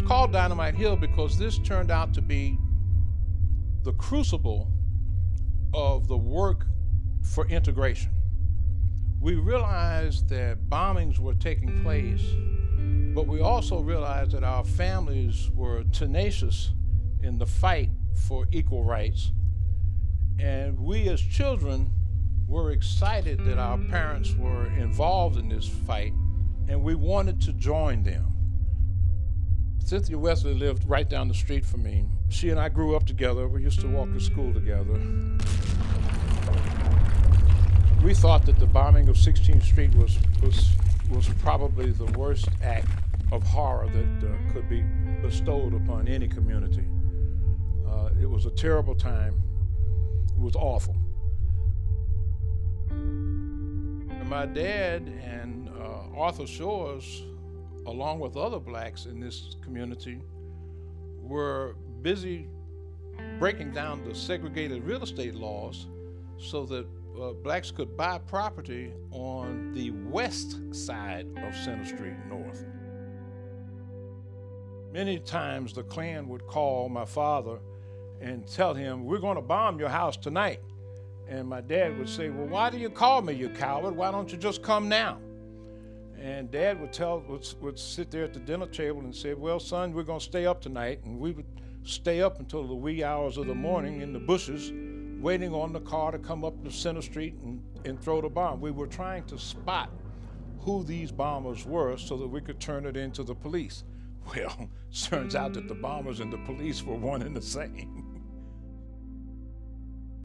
was called Dynamite Hill because this turned out to be the crucible of the work for integration. We realized that bombings were taking place, but we also realized that our families were tenacious in the fight for equal rights. And we as children were excited that our parents were involved in this fight, and we wanted to join them. Cynthia Wesley lived right down the street from me. She and I grew up together. We used to walk to school together. We thought that the bombing of 16th Street was probably the worst act of horror that could be bestowed upon any community. It was a terrible time. It was awful. My dad and Arthur Shores, along with other blacks in this community, were busy breaking down the segregated real estate laws so that blacks could buy property on the west side of Center Street North. Many times the Klan would call my father and tell him, "We're going to bomb your house tonight." And my dad would say, "Well, why do you call me, you coward? Why don't you just come now?" And Dad would sit there at the dinner table and say, "Well, son, we're going to stay up tonight." And we would stay up until the wee hours of the morning in the bushes, waiting on the car to come up to Center Street and throw the bomb. We were trying to spot who these bombers were so that we could turn it into the police. Well, turns out that the bombers and the police were one and the same.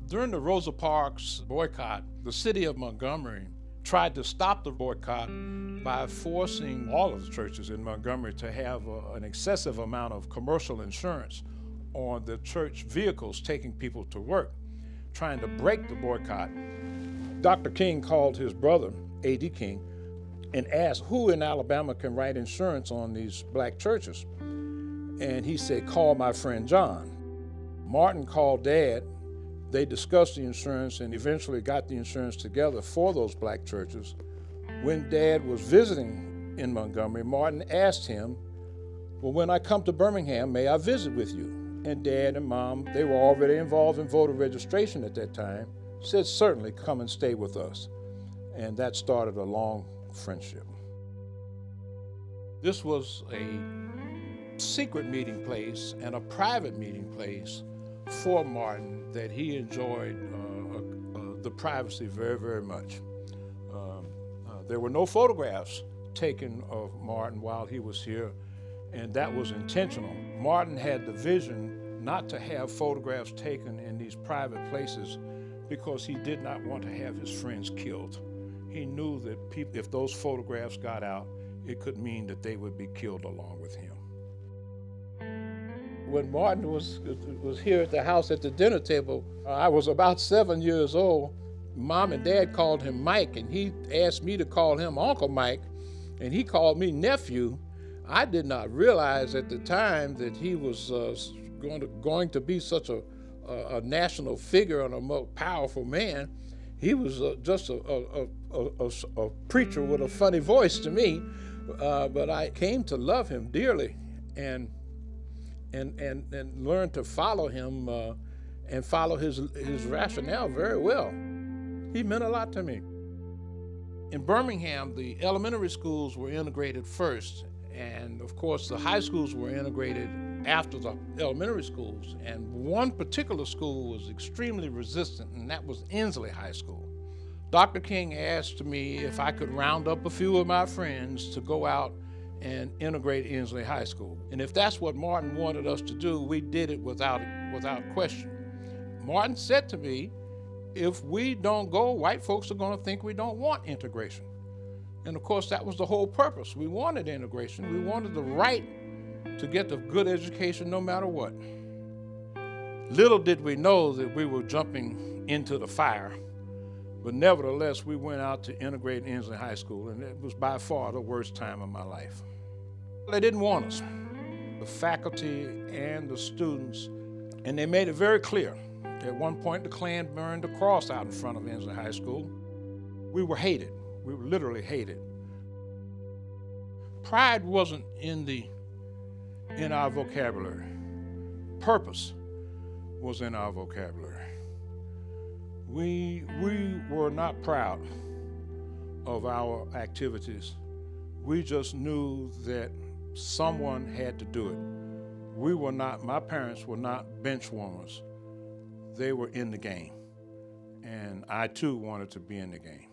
During the Rosa Parks boycott, the city of Montgomery tried to stop the boycott by forcing all of the churches in Montgomery to have an excessive amount of commercial insurance on the church vehicles taking people to work, trying to break the boycott. Dr. King called his brother, A.D. King, and asked who in Alabama can write insurance on these black churches. And he said, "Call my friend John." Martin called Dad. They discussed the insurance and eventually got the insurance together for those black churches. When Dad was visiting in Montgomery, Martin asked him, "Well, when I come to Birmingham, may I visit with you?" And Dad and Mom, they were already involved in voter registration at that time, said, "Certainly, come and stay with us." And that started a long friendship. This was a secret meeting place and a private meeting place for Martin that he enjoyed the privacy very, very much. There were no photographs taken of Martin while he was here, and that was intentional. Martin had the vision not to have photographs taken in these private places because he did not want to have his friends killed. He knew that if those photographs got out, it could mean that they would be killed along with him. When Martin was here at the house at the dinner table, I was about 7 years old. Mom and Dad called him Mike, and he asked me to call him Uncle Mike, and he called me nephew. I did not realize at the time that he was going to be such a national figure and a more powerful man. He was just a preacher with a funny voice to me, but I came to love him dearly and learned to follow him and follow his rationale very well. He meant a lot to me. In Birmingham, the elementary schools were integrated first, and of course the high schools were integrated after the elementary schools. And one particular school was extremely resistant, and that was Ensley High School. Dr. King asked me if I could round up a few of my friends to go out and integrate Ensley High School. And if that's what Martin wanted us to do, we did it without question. Martin said to me, "If we don't go, white folks are going to think we don't want integration." And of course, that was the whole purpose. We wanted integration. We wanted the right to get a good education no matter what. Little did we know that we were jumping into the fire, but nevertheless, we went out to integrate Ensley High School, and it was by far the worst time of my life. They didn't want us, the faculty and the students, and they made it very clear. At one point, the Klan burned a cross out in front of Ensley High School. We were hated. We were literally hated. Pride wasn't in the in our vocabulary. Purpose was in our vocabulary. We were not proud of our activities. We just knew that someone had to do it. My parents were not bench warmers. They were in the game. And I too wanted to be in the game.